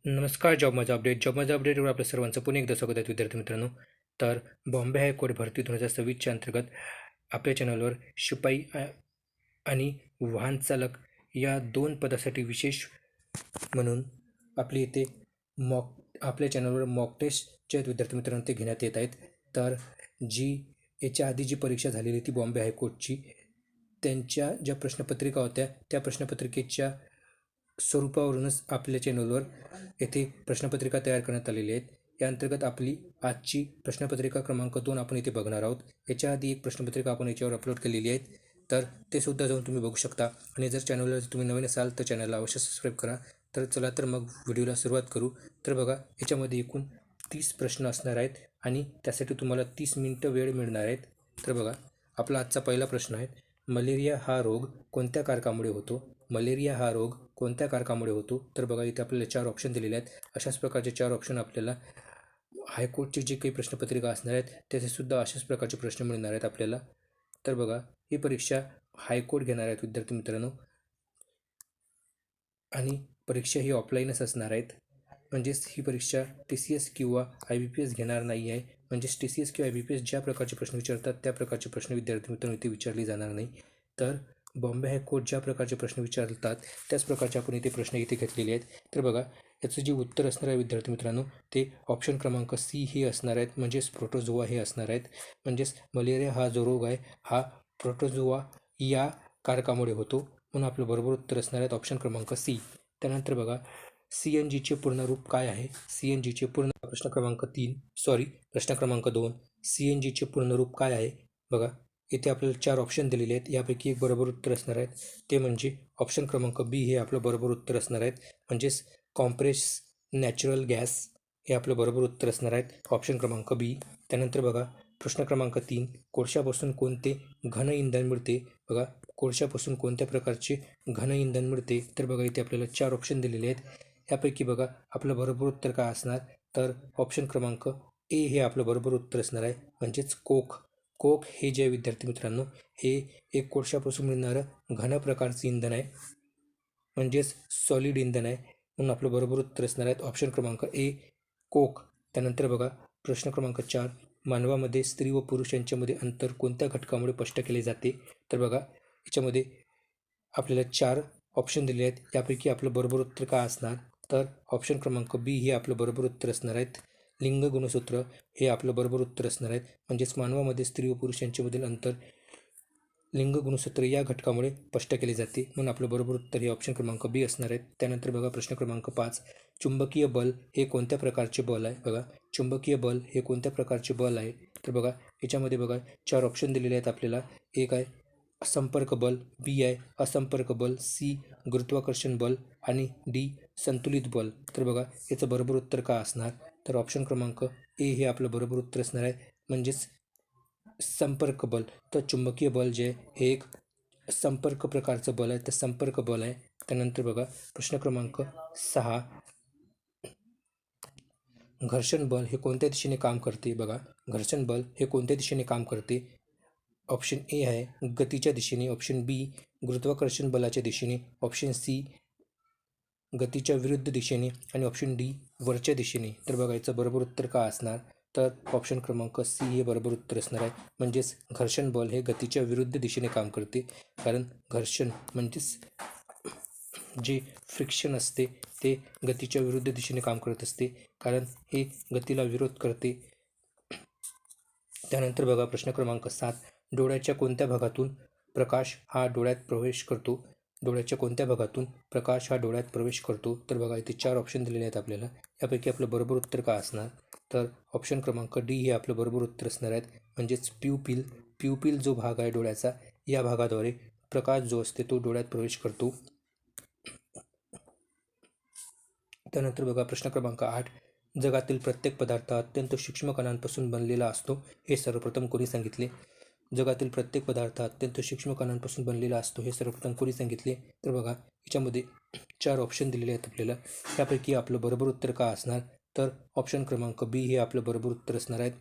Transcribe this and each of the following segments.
नमस्कार. जॉब माझा अपडेटवर आपल्या सर्वांचं पुन्हा एकदा स्वागत आहे विद्यार्थी मित्रांनो. तर बॉम्बे हायकोर्ट भरती 2026च्या अंतर्गत आपल्या चॅनलवर शिपाई आणि वाहन चालक या 2 पदासाठी विशेष म्हणून आपल्या चॅनलवर मॉक टेस्टचे विद्यार्थी मित्रांनो ते घेण्यात येत आहेत. तर याच्या आधी जी परीक्षा झालेली होती बॉम्बे हायकोर्टची, त्यांच्या ज्या प्रश्नपत्रिका होत्या त्या प्रश्नपत्रिकेच्या स्वरूपावरूनच आपल्या चॅनलवर येथे प्रश्नपत्रिका तयार करण्यात आलेली आहेत. या अंतर्गत आपली आजची प्रश्नपत्रिका क्रमांक 2 आपण इथे बघणार आहोत. याच्या आधी एक प्रश्नपत्रिका आपण याच्यावर अपलोड केलेली आहे, तर ते सुद्धा जाऊन तुम्ही बघू शकता. आणि जर चॅनलला तुम्ही नवीन असाल तर चॅनलला अवश्य सबस्क्राईब करा. तर चला तर मग व्हिडिओला सुरुवात करू. तर बघा, याच्यामध्ये एकूण 30 प्रश्न असणार आहेत आणि त्यासाठी तुम्हाला 30 मिनिटं वेळ मिळणार आहेत. तर बघा, आपला आजचा पहिला प्रश्न आहे, मलेरिया हा रोग कोणत्या कारकामुळे होतो? मलेरिया हा रोग कोणत्या कारकामुळे होतो? तर बघा, इथे आपल्याला 4 ऑप्शन दिलेले आहेत. अशाच प्रकारचे 4 ऑप्शन आपल्याला हायकोर्टची जी काही प्रश्नपत्रिका असणार आहेत त्याचेसुद्धा अशाच प्रकारचे प्रश्न मिळणार आहेत आपल्याला. तर बघा, ही परीक्षा हायकोर्ट घेणार आहेत विद्यार्थी मित्रांनो, आणि परीक्षा ही ऑफलाईनच असणार आहेत. म्हणजेच ही परीक्षा TCS किंवा IBPS घेणार नाही आहे. म्हणजेच TCS किंवा IBPS ज्या प्रकारचे प्रश्न विचारतात त्या प्रकारचे प्रश्न विद्यार्थी मित्रांनो इथे विचारले जाणार नाही. तर बॉम्बे हायकोर्ट ज्या प्रकारचे प्रश्न विचारतात त्याच प्रकारचे आपण इथे प्रश्न इथे घेतलेले आहेत. तर बघा, याचं जे उत्तर असणार आहे विद्यार्थी मित्रांनो ते ऑप्शन क्रमांक C हे असणार आहेत. म्हणजेच प्रोटोझोआ हे असणार आहेत. म्हणजेच मलेरिया हा जो रोग आहे हा प्रोटोझोआ या कारकामुळे होतो, म्हणून आपलं बरोबर उत्तर असणार आहेत ऑप्शन क्रमांक C. त्यानंतर बघा, CNGचे पूर्ण रूप काय आहे? CNGचे पूर्ण प्रश्न क्रमांक 2, CNGचे पूर्ण रूप काय आहे? बघा, इथे आपल्याला 4 ऑप्शन दिलेले आहेत. यापैकी एक बरोबर उत्तर असणार आहेत, ते म्हणजे ऑप्शन क्रमांक B हे आपलं बरोबर उत्तर असणार आहेत. म्हणजेच कॉम्प्रेस नॅचरल गॅस हे आपलं बरोबर उत्तर असणार आहेत, ऑप्शन क्रमांक B. त्यानंतर बघा, प्रश्न क्रमांक 3, कोळशापासून कोणते घन इंधन मिळते? बघा, कोळशापासून कोणत्या प्रकारचे घन इंधन मिळते? तर बघा, इथे आपल्याला 4 ऑप्शन दिलेले आहेत. यापैकी बघा, आपलं बरोबर उत्तर काय असणार? तर ऑप्शन क्रमांक A हे आपलं बरोबर उत्तर असणार आहे. म्हणजेच कोक हे जे विद्यार्थी मित्रांनो हे एक कोळशापासून मिळणारं घन प्रकारचं इंधन आहे, म्हणजेच सॉलिड इंधन आहे, म्हणून आपलं बरोबर उत्तर असणार आहे ऑप्शन क्रमांक A, कोक. त्यानंतर बघा, प्रश्न क्रमांक 4, मानवामध्ये स्त्री व पुरुष यांच्यामध्ये अंतर कोणत्या घटकामुळे स्पष्ट केले जाते? तर बघा, याच्यामध्ये आपल्याला 4 ऑप्शन दिले आहेत. यापैकी आपलं बरोबर उत्तर काय असणार? तर ऑप्शन क्रमांक B हे आपलं बरोबर उत्तर असणार आहेत, लिंग गुणसूत्र हे आपलं बरोबर उत्तर असणार आहेत. म्हणजेच मानवामध्ये स्त्री व पुरुष यांच्यामधील अंतर लिंग गुणसूत्र या घटकामुळे स्पष्ट केले जाते, म्हणून आपलं बरोबर उत्तर हे ऑप्शन क्रमांक B असणार आहे. त्यानंतर बघा, प्रश्न क्रमांक 5, चुंबकीय बल हे कोणत्या प्रकारचे बल आहे? बघा, चुंबकीय बल हे कोणत्या प्रकारचे बल आहे? तर बघा, याच्यामध्ये बघा 4 ऑप्शन दिलेले आहेत आपल्याला. एक आहे संपर्क बल, B आहे असंपर्क बल, C गुरुत्वाकर्षण बल आणि D संतुलित बल. तर बघा, याचं बरोबर उत्तर काय असणार? तर ऑप्शन क्रमांक A हे आपलं बरोबर उत्तर असणार आहे, म्हणजेच संपर्क बल. तर चुंबकीय बल जे हे एक संपर्क प्रकारचं बल आहे, तर संपर्क बल आहे. त्यानंतर बघा, प्रश्न क्रमांक 6, घर्षण बल हे कोणत्या दिशेने काम करते? बघा, घर्षण बल हे कोणत्या दिशेने काम करते? ऑप्शन A आहे गतीच्या दिशेने, ऑप्शन B गुरुत्वाकर्षण बलाच्या दिशेने, ऑप्शन C गतीच्या विरुद्ध दिशेने आणि ऑप्शन D वरच्या दिशेने. तर बघा, याचं बरोबर उत्तर काय असणार? तर ऑप्शन क्रमांक C हे बरोबर उत्तर असणार आहे. म्हणजेच घर्षण बल हे गतीच्या विरुद्ध दिशेने काम करते, कारण घर्षण म्हणजेच जे फ्रिक्शन असते ते गतीच्या विरुद्ध दिशेने काम करत असते, कारण हे गतीला विरोध करते. त्यानंतर बघा, प्रश्न क्रमांक 7, डोळ्याच्या कोणत्या भागातून प्रकाश हा डोळ्यात प्रवेश करतो? डोळ्याच्या कोणत्या भागातून प्रकाश हा डोळ्यात प्रवेश करतो? तर बघा, इथे 4 ऑप्शन दिलेले आहेत आपल्याला. यापैकी आपलं बरोबर उत्तर काय असणार? तर ऑप्शन क्रमांक D हे आपलं बरोबर उत्तर असणार आहेत. म्हणजेच प्यूपिल जो भाग आहे डोळ्याचा, या भागाद्वारे प्रकाश जो असते तो डोळ्यात प्रवेश करतो. त्यानंतर बघा, प्रश्न क्रमांक 8, जगातील प्रत्येक पदार्थ अत्यंत सूक्ष्म कणांपासून बनलेला असतो हे सर्वप्रथम कोणी सांगितले? जगातील प्रत्येक पदार्थ अत्यंत सूक्ष्म कणांपासून बनलेला असतो हे सर्वप्रथम कोणी सांगितले? तर बघा, याच्यामध्ये 4 ऑप्शन दिलेले आहेत आपल्याला. त्यापैकी आपलं बरोबर उत्तर काय असणार? तर ऑप्शन क्रमांक B हे आपलं बरोबर उत्तर असणार आहे.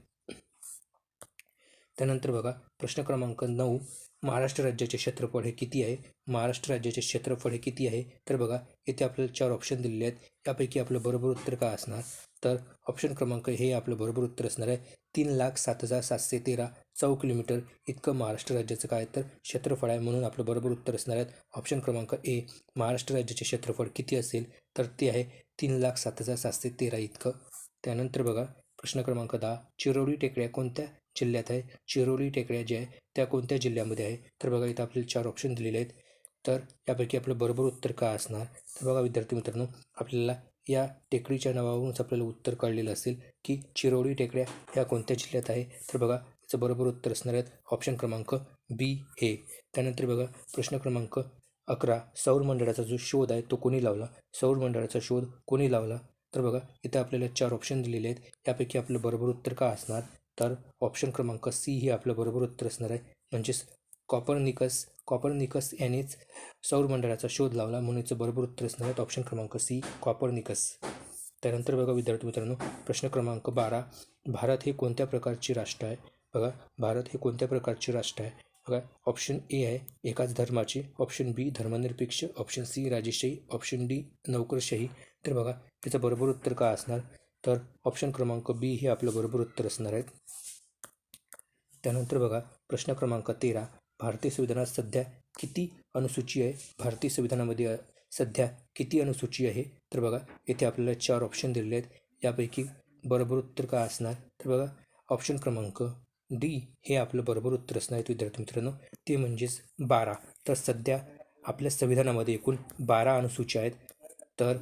त्यानंतर बघा, प्रश्न क्रमांक 9, महाराष्ट्र राज्याचे क्षेत्रफळ हे किती आहे? महाराष्ट्र राज्याचे क्षेत्रफळ हे किती आहे? तर बघा इथे आपल्याला 4 ऑप्शन दिलेले आहेत. यापैकी आपलं बरोबर उत्तर काय असणार? तर ऑप्शन क्रमांक हे आपलं बरोबर उत्तर असणार आहे. 3,07,713 किलोमीटर इतकं महाराष्ट्र राज्याचं काय तर क्षेत्रफळ आहे. म्हणून आपलं बरोबर उत्तर असणार आहे ऑप्शन क्रमांक ए. महाराष्ट्र राज्याचे क्षेत्रफळ किती असेल तर ते आहे 3,07,713 इतकं. त्यानंतर बघा प्रश्न क्रमांक 10. चिरोली टेकड्या कोणत्या जिल्ह्यात आहे? चिरोली टेकड्या ज्या आहे त्या कोणत्या जिल्ह्यामध्ये आहे? तर बघा इथं आपल्याला 4 ऑप्शन दिलेले आहेत. तर यापैकी आपलं बरोबर उत्तर काय असणार? तर बघा विद्यार्थी मित्रांनो, आपल्याला या टेकडीच्या नावावरूनच आपल्याला उत्तर कळलेलं असेल की चिरोली टेकड्या ह्या कोणत्या जिल्ह्यात आहे. तर बघा याचं बरोबर उत्तर असणार आहे ऑप्शन क्रमांक बी हे. त्यानंतर बघा प्रश्न क्रमांक 11. सौर मंडळाचा जो शोध आहे तो कोणी लावला? सौर मंडळाचा शोध कोणी लावला? तर बघा इथं आपल्याला 4 ऑप्शन दिलेले आहेत. यापैकी आपलं बरोबर उत्तर काय असणार? तर ऑप्शन क्रमांक सी हे आपलं बरोबर उत्तर असणार आहे. म्हणजेच कॉपरनिकस यानेच सौरमंडळाचा शोध लावला म्हणून याचं बरोबर उत्तर असणार आहे ऑप्शन क्रमांक सी कॉपरनिकस. त्यानंतर बघा विद्यार्थी मित्रांनो प्रश्न क्रमांक 12. भारत हे कोणत्या प्रकारचे राष्ट्र आहे? बघा भारत हे कोणत्या प्रकारचे राष्ट्र आहे? बघा ऑप्शन ए आहे एकाच धर्माचे, ऑप्शन बी धर्मनिरपेक्ष, ऑप्शन सी राजेशाही, ऑप्शन डी नोकरशाही. तर बघा याचं बरोबर उत्तर काय असणार? तर ऑप्शन क्रमांक बी हे आपलं बरोबर उत्तर असणार आहे. त्यानंतर बघा प्रश्न क्रमांक 13. भारतीय संविधानात सध्या किती अनुसूची आहे? भारतीय संविधानामध्ये सध्या किती अनुसूची आहे? तर बघा येथे आपल्याला 4 ऑप्शन दिलेले आहेत. यापैकी बरोबर उत्तर काय असणार? तर बघा ऑप्शन क्रमांक डी हे आपलं बरोबर उत्तर असणार आहे विद्यार्थी मित्रांनो, ते म्हणजेच 12. तर सध्या आपल्या संविधानामध्ये एकूण 12 अनुसूच्या आहेत. तर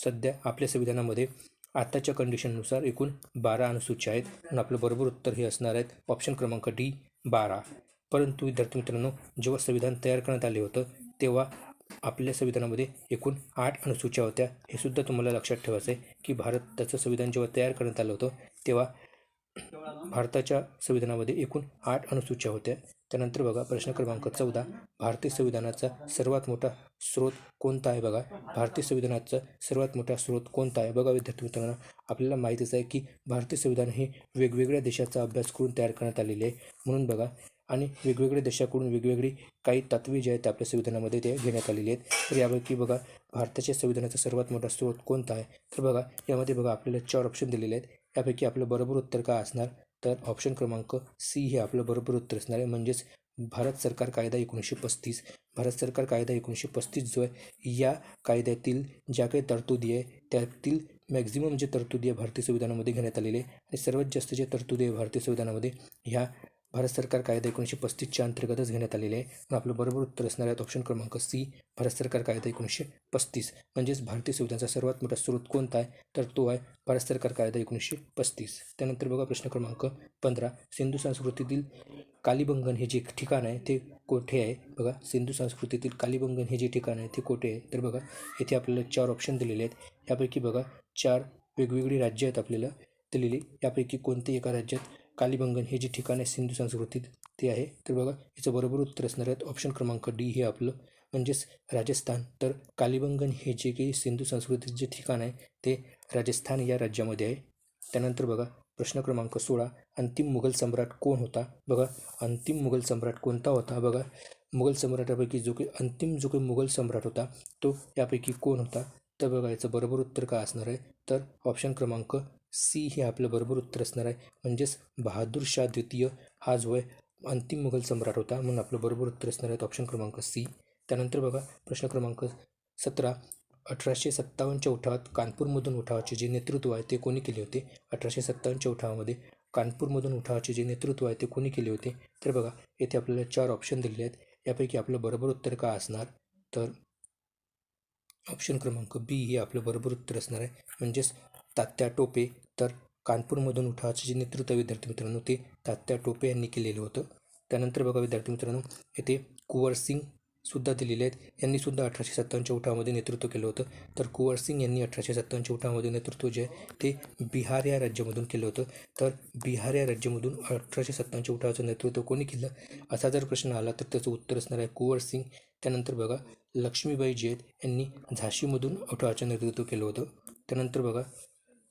सध्या आपल्या संविधानामध्ये आताच्या कंडिशननुसार एकूण 12 अनुसूच्या आहेत आणि आपलं बरोबर उत्तर हे असणार आहेत ऑप्शन क्रमांक डी 12. परंतु विद्यार्थी मित्रांनो जेव्हा संविधान तयार करण्यात आले होतं तेव्हा आपल्या संविधानामध्ये एकूण 8 अनुसूच्या होत्या. हे सुद्धा तुम्हाला लक्षात ठेवायचं आहे की भारताचं संविधान जेव्हा तयार करण्यात आलं होतं तेव्हा भारताच्या संविधानामध्ये एकूण 8 अनुसूच्या होत्या. त्यानंतर बघा प्रश्न क्रमांक 14. भारतीय संविधानाचा सर्वात मोठा स्रोत कोणता आहे? बघा भारतीय संविधानाचा सर्वात मोठा स्रोत कोणता आहे? बघा विद्यार्थी मित्रांनो आपल्याला माहितीच आहे की भारतीय संविधान हे वेगवेगळ्या देशाचा अभ्यास करून तयार करण्यात आलेले आहे. म्हणून बघा आणि वेगवेगळ्या देशाकडून वेगवेगळी काही तत्त्वे जे आहेत आपल्या संविधानामध्ये ते घेण्यात आलेली आहेत. तर यापैकी बघा भारताच्या संविधानाचा सर्वात मोठा स्रोत कोणता आहे? तर बघा यामध्ये बघा आपल्याला 4 ऑप्शन दिलेले आहेत. यापैकी आपलं बरोबर उत्तर काय असणार? तर ऑप्शन क्रमांक सी हे आपलं बरोबर उत्तर असणार आहे. म्हणजेच भारत सरकार कायदा 1935. भारत सरकार कायदा 1935 जो आहे या कायद्यातील ज्या काही तरतुदी आहे त्यातील मॅक्झिमम जे तरतुदी आहे भारतीय संविधानामध्ये घेण्यात आलेले आहे आणि सर्वात जास्त जे तरतुदी आहे भारतीय संविधानामध्ये ह्या भारत सरकार कायदा 1935च्या अंतर्गतच घेण्यात आलेले आहे. पण आपलं बरोबर उत्तर असणार आहे ऑप्शन क्रमांक सी भारत सरकार कायदा 1935. म्हणजेच भारतीय संविधानाचा सर्वात मोठा स्रोत कोणता आहे? तर तो आहे भारत सरकार कायदा 1935. त्यानंतर बघा प्रश्न क्रमांक 15. सिंधू संस्कृतीतील कालिबंगन हे जे ठिकाण आहे ते कोठे आहे? बघा सिंधू संस्कृतीतील कालिबंगन हे जे ठिकाण आहे ते कोठे आहे? तर बघा येथे आपल्याला 4 ऑप्शन दिलेले आहेत. यापैकी बघा 4 वेगवेगळी राज्य आहेत आपल्याला दिलेली. यापैकी कोणत्याही एका राज्यात कालिबंगन हे जे ठिकाण आहे सिंधू संस्कृतीत ते आहे. तर बघा याचं बरोबर उत्तर असणार आहे ऑप्शन क्रमांक डी हे आपलं म्हणजेच राजस्थान. तर कालिबंगन हे जे काही सिंधू संस्कृतीचे जे ठिकाण आहे ते राजस्थान या राज्यामध्ये आहे. त्यानंतर बघा प्रश्न क्रमांक 16. अंतिम मुघल सम्राट कोण होता? बघा अंतिम मुघल सम्राट कोणता होता? बघा मुघल सम्राटापैकी जो काही मुघल सम्राट होता तो यापैकी कोण होता? तर बघा याचं बरोबर उत्तर काय असणार आहे? तर ऑप्शन क्रमांक सी हे आपलं बरोबर उत्तर असणार आहे. म्हणजेच बहादूर शाह द्वितीय हा जो आहे अंतिम मुघल सम्राट होता म्हणून आपलं बरोबर उत्तर असणार आहे ऑप्शन क्रमांक सी. त्यानंतर बघा प्रश्न क्रमांक 17. 1857च्या उठावात कानपूरमधून उठावाचे जे नेतृत्व आहे ते कोणी केले होते? 1857च्या उठावामध्ये कानपूरमधून उठावाचे जे नेतृत्व आहे ते कोणी केले होते? तर बघा येथे आपल्याला 4 ऑप्शन दिलेले आहेत. यापैकी आपलं बरोबर उत्तर काय असणार? तर ऑप्शन क्रमांक बी हे आपलं बरोबर उत्तर असणार आहे. म्हणजेच तात्या टोपे. तर कानपूरमधून उठावाचे जे नेतृत्व विद्यार्थी मित्रांनो ते तात्या टोपे यांनी केलेलं होतं. त्यानंतर बघा विद्यार्थी मित्रांनो येथे कुंवर सिंग सुद्धा दिलेले आहेत. यांनी सुद्धा 1857च्या उठावामध्ये नेतृत्व केलं होतं. तर कुंवर सिंग यांनी 1857च्या उठावामध्ये नेतृत्व जे आहे ते बिहार या राज्यामधून केलं होतं. तर बिहार या राज्यामधून 1857च्या उठावाचं नेतृत्व कोणी केलं असा जर प्रश्न आला तर त्याचं उत्तर असणार आहे कुंवर सिंग. त्यानंतर बघा लक्ष्मीबाई जी आहेत यांनी झाशीमधून उठावाचं नेतृत्व केलं होतं. त्यानंतर बघा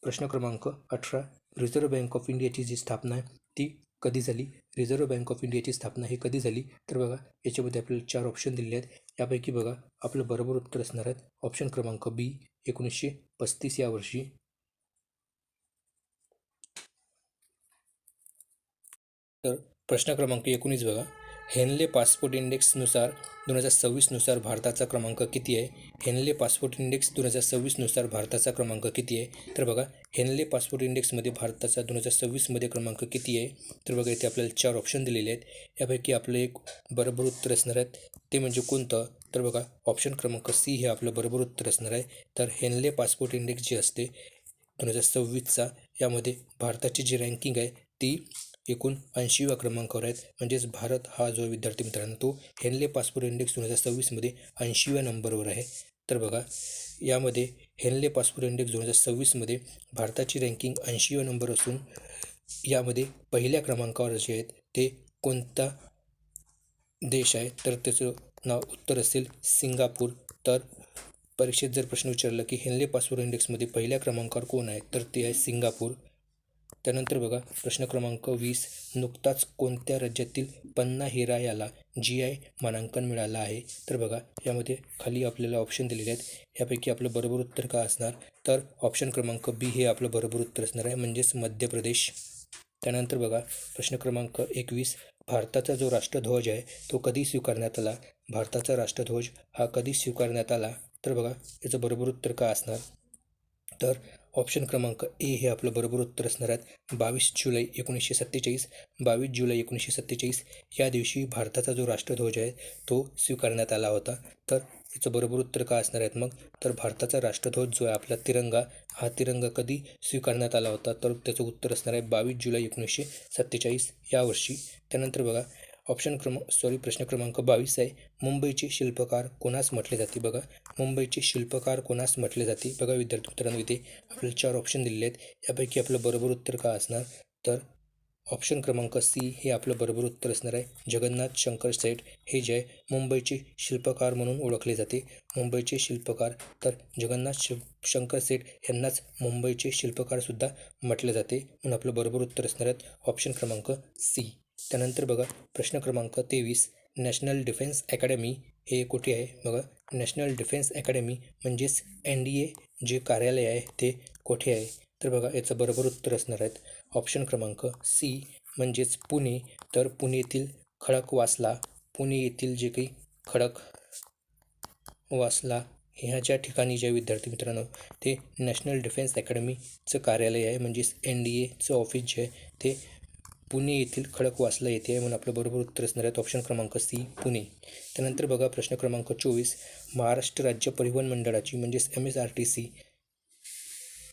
प्रश्न क्रमांक 18. रिझर्व्ह बँक ऑफ इंडियाची जी स्थापना आहे ती कधी झाली? रिझर्व्ह बँक ऑफ इंडियाची स्थापना ही कधी झाली? तर बघा याच्यामध्ये आपल्याला 4 ऑप्शन दिलेले आहेत. यापैकी बघा आपलं बरोबर उत्तर असणार आहे ऑप्शन क्रमांक बी 1935 या वर्षी. तर प्रश्न क्रमांक 19 बघा, हेनले पासपोर्ट इंडेक्सनुसार 2026नुसार भारताचा क्रमांक किती आहे? हेनले पासपोर्ट इंडेक्स 2026नुसार भारताचा क्रमांक किती आहे? तर बघा हेनले पासपोर्ट इंडेक्समध्ये भारताचा 2026मध्ये क्रमांक किती आहे? तर बघा इथे आपल्याला 4 ऑप्शन दिलेले आहेत. यापैकी आपलं एक बरोबर उत्तर असणार आहे ते म्हणजे कोणतं? तर बघा ऑप्शन क्रमांक सी हे आपलं बरोबर उत्तर असणार आहे. तर हेनले पासपोर्ट इंडेक्स जे असते 2026चा, यामध्ये भारताची जी रँकिंग आहे ती एकूण 80व्या क्रमांकावर आहेत. म्हणजेच भारत हा जो विद्यार्थी मित्रांनो तो हेनले पासपोर्ट इंडेक्स 2026मध्ये 80व्या नंबरवर आहे. तर बघा यामध्ये हेनले पासपोर्ट इंडेक्स 2026मध्ये भारताची रँकिंग 80व्या नंबर असून यामध्ये पहिल्या क्रमांकावर जे आहेत ते कोणता देश आहे? तर त्याचं नाव उत्तर असेल सिंगापूर. तर परीक्षेत जर प्रश्न विचारला की हेनले पासपोर्ट इंडेक्समध्ये पहिल्या क्रमांकावर कोण आहे? तर ते आहे सिंगापूर. त्यानंतर बघा प्रश्न क्रमांक 20, नुकताच कोणत्या राज्यातील पन्ना हिरा याला GI मानांकन मिळालं आहे? तर बघा यामध्ये खाली आपल्याला ऑप्शन दिलेले आहेत. यापैकी आपलं बरोबर उत्तर काय असणार? तर ऑप्शन क्रमांक बी हे आपलं बरोबर उत्तर असणार आहे, म्हणजेच मध्य प्रदेश. त्यानंतर बघा प्रश्न क्रमांक 21, भारताचा जो राष्ट्रध्वज आहे तो कधी स्वीकारण्यात आला? भारताचा राष्ट्रध्वज हा कधी स्वीकारण्यात आला? तर बघा याचं बरोबर उत्तर काय असणार? तर ऑप्शन क्रमांक ए हे आपलं बरोबर उत्तर असणार आहे. 22 जुलै 1947. 22 जुलै 1947 या दिवशी भारताचा जो राष्ट्रध्वज आहे तो स्वीकारण्यात आला होता. तर याचं बरोबर उत्तर काय असणार आहेत मग? तर भारताचा राष्ट्रध्वज जो आहे आपला तिरंगा, हा तिरंगा कधी स्वीकारण्यात आला होता? तर त्याचं उत्तर असणार आहे 22 जुलै 1947 या वर्षी. त्यानंतर बघा प्रश्न क्रमांक 22 आहे, मुंबईचे शिल्पकार कोणास म्हटले जाते? बघा मुंबईचे शिल्पकार कोणास म्हटले जाते? बघा विद्यार्थी मित्रांनो इथे आपल्याला 4 ऑप्शन दिलेले आहेत. यापैकी आपलं बरोबर उत्तर काय असणार? तर ऑप्शन क्रमांक सी हे आपलं बरोबर उत्तर असणार आहे. जगन्नाथ शंकर सेठ हे जे आहे मुंबईचे शिल्पकार म्हणून ओळखले जाते. मुंबईचे शिल्पकार, तर जगन्नाथ शंकर सेठ यांनाच मुंबईचे शिल्पकारसुद्धा म्हटले जाते, म्हणून आपलं बरोबर उत्तर असणार आहे ऑप्शन क्रमांक सी. त्यानंतर बघा प्रश्न क्रमांक 23, नॅशनल डिफेन्स अकॅडमी हे कुठे आहे? बघा नॅशनल डिफेन्स अकॅडमी म्हणजेच NDA जे कार्यालय आहे ते कुठे आहे? तर बघा याचं बरोबर उत्तर असणार आहेत ऑप्शन क्रमांक सी म्हणजेच पुणे. तर पुणे येथील खडकवासला, पुणे येथील जे काही खडकवासला ह्या ज्या ठिकाणी जे विद्यार्थी मित्रांनो ते नॅशनल डिफेन्स अकॅडमीचं कार्यालय आहे, म्हणजेच NDAचं ऑफिस जे आहे ते पुणे येथील खडकवासला येथे आहे, म्हणून आपलं बरोबर उत्तर असणार आहे ऑप्शन क्रमांक सी पुणे. त्यानंतर बघा प्रश्न क्रमांक 24, महाराष्ट्र राज्य परिवहन मंडळाची म्हणजेच MSRTC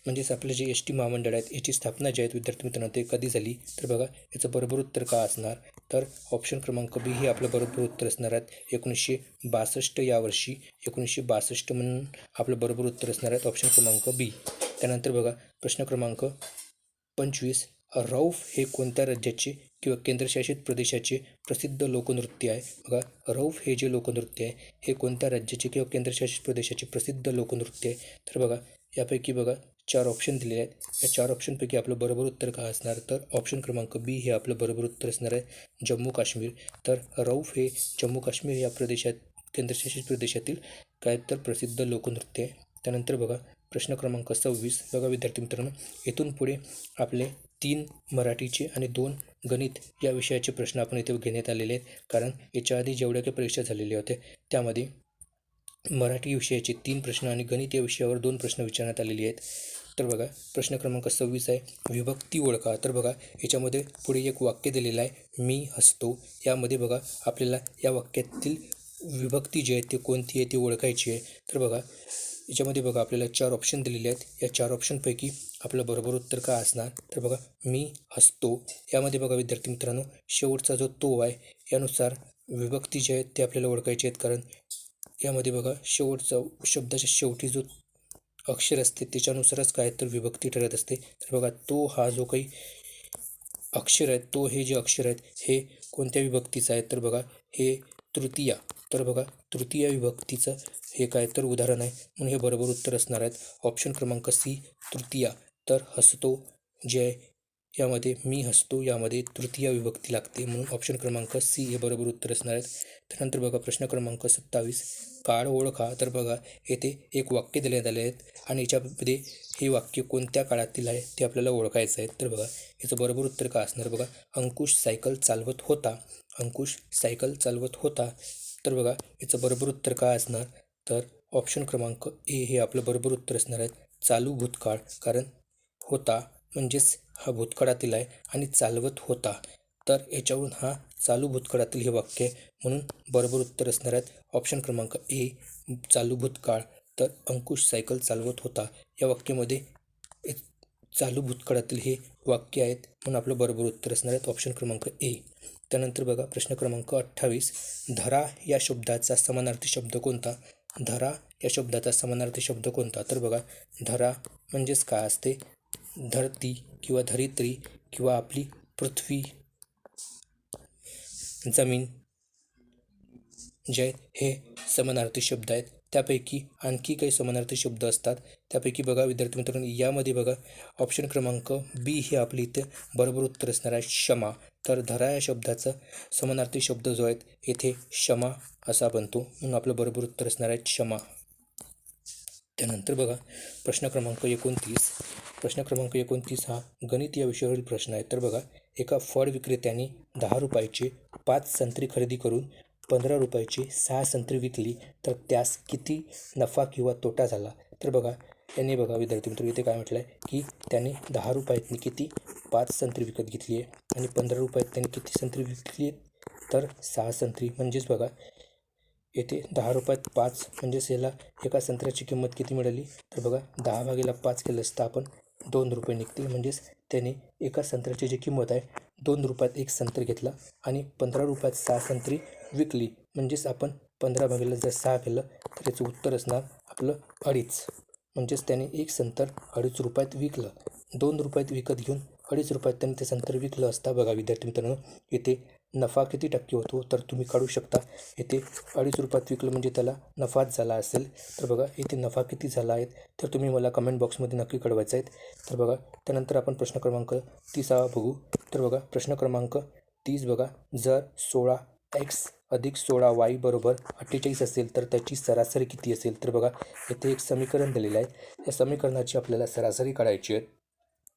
म्हणजेच आपले जे ST महामंडळ आहेत याची स्थापना जी आहेत विद्यार्थी मित्रांनो ते कधी झाली? तर बघा याचं बरोबर उत्तर काय असणार? तर ऑप्शन क्रमांक बी हे आपलं बरोबर उत्तर असणार आहे 1962 या वर्षी. 1962 म्हणून आपलं बरोबर उत्तर असणार आहे ऑप्शन क्रमांक बी. त्यानंतर बघा प्रश्न क्रमांक 25, रौफ हे कोणत्या राज्याचे किंवा केंद्रशासित प्रदेशाचे प्रसिद्ध लोकनृत्य आहे? बघा रौफ हे जे लोकनृत्य आहे हे कोणत्या राज्याचे किंवा केंद्रशासित प्रदेशाचे प्रसिद्ध लोकनृत्य आहे? तर बघा यापैकी बघा 4 ऑप्शन दिलेले आहेत. या 4 ऑप्शनपैकी आपलं बरोबर उत्तर काय असणार? तर ऑप्शन क्रमांक बी हे आपलं बरोबर उत्तर असणार आहे जम्मू काश्मीर. तर रौफ हे जम्मू काश्मीर या केंद्रशासित प्रदेशातील काय तर प्रसिद्ध लोकनृत्य आहे. त्यानंतर बघा प्रश्न क्रमांक 26, बघा विद्यार्थी मित्रांनो इथून पुढे आपले 3 मराठीचे आणि 2 गणित या विषयाचे प्रश्न आपण इथे घेण्यात आलेले आहेत. कारण याच्या आधी जेवढ्या काही परीक्षा झालेल्या होत्या त्यामध्ये मराठी विषयाचे 3 प्रश्न आणि गणित या विषयावर 2 प्रश्न विचारण्यात आलेले आहेत. तर बघा प्रश्न क्रमांक 26 आहे, विभक्ती ओळखा. तर बघा याच्यामध्ये पुढे एक वाक्य दिलेलं आहे, मी हसतो. यामध्ये बघा आपल्याला या वाक्यातील विभक्ती जी आहे ती कोणती आहे ती ओळखायची आहे. तर बघा याच्यामध्ये बघा आपल्याला 4 ऑप्शन दिलेले आहेत. या 4 ऑप्शनपैकी आपलं बरोबर उत्तर काय असणार? तर बघा मी हसतो यामध्ये बघा विद्यार्थी मित्रांनो शेवटचा जो तो आहे यानुसार विभक्ती जे आहेत ते आपल्याला ओळखायचे आहेत. कारण यामध्ये बघा शेवटचा शब्दाच्या शेवटी जो अक्षर असते त्याच्यानुसारच काय तर विभक्ती ठरत असते. तर बघा तो हा जो काही अक्षर आहे तो हे जे अक्षर आहेत हे कोणत्या विभक्तीचं आहे? तर बघा हे तृतीया. तर बघा तृतीय विभक्तीचं हे काय तर उदाहरण आहे, म्हणून हे बरोबर उत्तर असणार आहेत ऑप्शन क्रमांक सी तृतीया. तर हसतो जे आहे यामध्ये मी हसतो यामध्ये तृतीय विभक्ती लागते, म्हणून ऑप्शन क्रमांक सी हे बरोबर उत्तर असणार आहेत. त्यानंतर बघा प्रश्न क्रमांक 27, काळ ओळखा. तर बघा येथे एक वाक्य देण्यात आले आहेत आणि याच्यामध्ये हे वाक्य कोणत्या काळातील आहे ते आपल्याला ओळखायचं आहे. तर बघा याचं बरोबर उत्तर काय असणार, बघा अंकुश सायकल चालवत होता. अंकुश सायकल चालवत होता. तर बघा याचं बरोबर उत्तर काय असणार, तर ऑप्शन क्रमांक ए हे आपलं बरोबर उत्तर असणार आहे, चालू भूतकाळ. कारण होता म्हणजेच हा भूतकाळातील आहे आणि चालवत होता, तर याच्यावरून हा चालू भूतकाळातील हे वाक्य आहे, म्हणून बरोबर उत्तर असणार आहेत ऑप्शन क्रमांक ए, चालू भूतकाळ. तर अंकुश सायकल चालवत होता या वाक्यामध्ये चालू भूतकाळातील हे वाक्य आहेत, म्हणून आपलं बरोबर उत्तर असणार आहेत ऑप्शन क्रमांक ए. त्यानंतर बघा प्रश्न क्रमांक 28, धरा या शब्दाचा समानार्थी शब्द कोणता. धरा या शब्दाचा समानार्थी शब्द कोणता. तर बघा धरा म्हणजेच काय असते, धरती किंवा धरित्री किंवा आपली पृथ्वी, जमीन जे हे समानार्थी शब्द आहेत. त्यापैकी आणखी काही समानार्थी शब्द असतात. त्यापैकी बघा विद्यार्थी मित्रांनो, यामध्ये बघा ऑप्शन क्रमांक बी हे आपली इथे बरोबर उत्तर असणार आहे, क्षमा. तर धरा या शब्दाचा समानार्थी शब्द जो आहेत येथे क्षमा असा बनतो, म्हणून आपलं बरोबर उत्तर असणार आहे क्षमा. त्यानंतर बघा प्रश्न क्रमांक 29, प्रश्न क्रमांक 29 हा गणित या विषयावरील प्रश्न आहे. तर बघा एका फळ विक्रेत्याने 10 रुपयाचे 5 संत्री खरेदी करून 15 रुपयाचे 6 संत्री विकली, तर त्यास किती नफा किंवा तोटा झाला. तर बघा यांनी बघा विद्यार्थी मित्र इथे काय म्हटलं आहे की त्याने 10 रुपयातनी किती 5 संत्री विकत घेतली आहे आणि 15 रुपयात त्याने किती संत्री विकली आहे, तर 6 संत्री. म्हणजेच बघा येथे 10 रुपयात 5 म्हणजेच याला एका संत्र्याची किंमत किती मिळाली, तर बघा 10/5 केलं असतं आपण 2 रुपये निघतील. म्हणजेच त्याने एका संत्र्याची जी किंमत आहे 2 रुपयात एक संत्र घेतला आणि 15 रुपयात 6 संत्री विकली. म्हणजेच आपण 15/6 केलं तर याचं उत्तर असणार आपलं 2.5. म्हणजेच त्याने एक संत्र 2.5 रुपयात विकलं. 2 रुपयात विकत घेऊन 2.5 रुपयात त्याने ते संत्र विकलं असता. बघा विद्यार्थी मित्रांनो येथे नफा किती टक्के होतो, तर तुम्ही काढू शकता. येथे 2.5 रुपयात विकलं म्हणजे त्याला नफाच झाला असेल. तर बघा इथे नफा किती झाला आहे तर तुम्ही मला कमेंट बॉक्समध्ये नक्की कळवायचं आहे. तर बघा त्यानंतर आपण प्रश्न क्रमांक 30 बघू. तर बघा प्रश्न क्रमांक 30 बघा, जर 16x अधिक 16y बरोबर 48 असेल तर त्याची सरासरी किती असेल. तर बघा येथे एक समीकरण दिलेलं आहे, या समीकरणाची आपल्याला सरासरी काढायची आहे.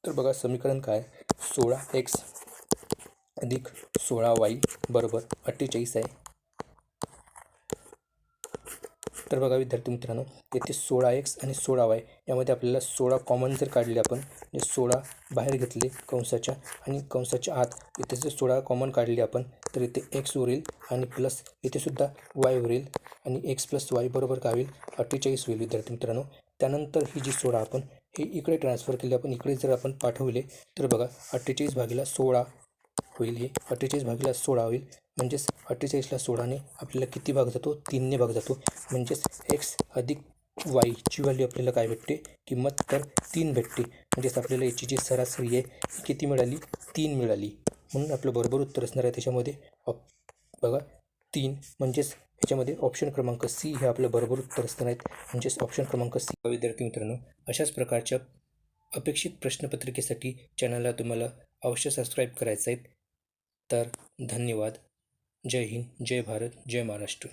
तर बघा समीकरण काय, 16x अधिक 16y बरोबर 48 आहे. तर बघा विद्यार्थी मित्रांनो येथे 16x आणि 16y यामध्ये आपल्याला 16 कॉमन जर काढले आपण, म्हणजे 16 बाहेर घेतले कंसाच्या आणि कंसाच्या आत इथे जर 16 कॉमन काढले आपण, तर इथे x उरेल आणि प्लस इथे सुद्धा y उरेल आणि x प्लस y बरोबर काय होईल 48 होईल विद्यार्थी मित्रांनो. त्यानंतर ही जी 16 आपण हे इकडे ट्रान्सफर केले, आपण इकडे जर आपण पाठवले तर बघा 48/16 होईल, हे 48/16 होईल. म्हणजेच 48ला 16ने आपल्याला किती भाग जातो, 3ने भाग जातो. म्हणजेच x अधिक yची व्हॅल्यू आपल्याला काय भेटते, किंमत तर 3 भेटते. म्हणजेच आपल्याला याची जी सरासरी आहे किती मिळाली, 3 मिळाली. म्हणून आपलं बरोबर उत्तर असणार आहे त्याच्यामध्ये बघा 3. म्हणजेच याच्यामध्ये ऑप्शन क्रमांक सी हे आपलं बरोबर उत्तर असणार आहेत. म्हणजेच ऑप्शन क्रमांक सी. विद्यार्थी मित्रांनो अशाच प्रकारच्या अपेक्षित प्रश्नपत्रिकेसाठी चॅनलला तुम्हाला अवश्य सबस्क्राईब करायचं आहे. तर धन्यवाद. जय हिंद, जय भारत, जय महाराष्ट्र.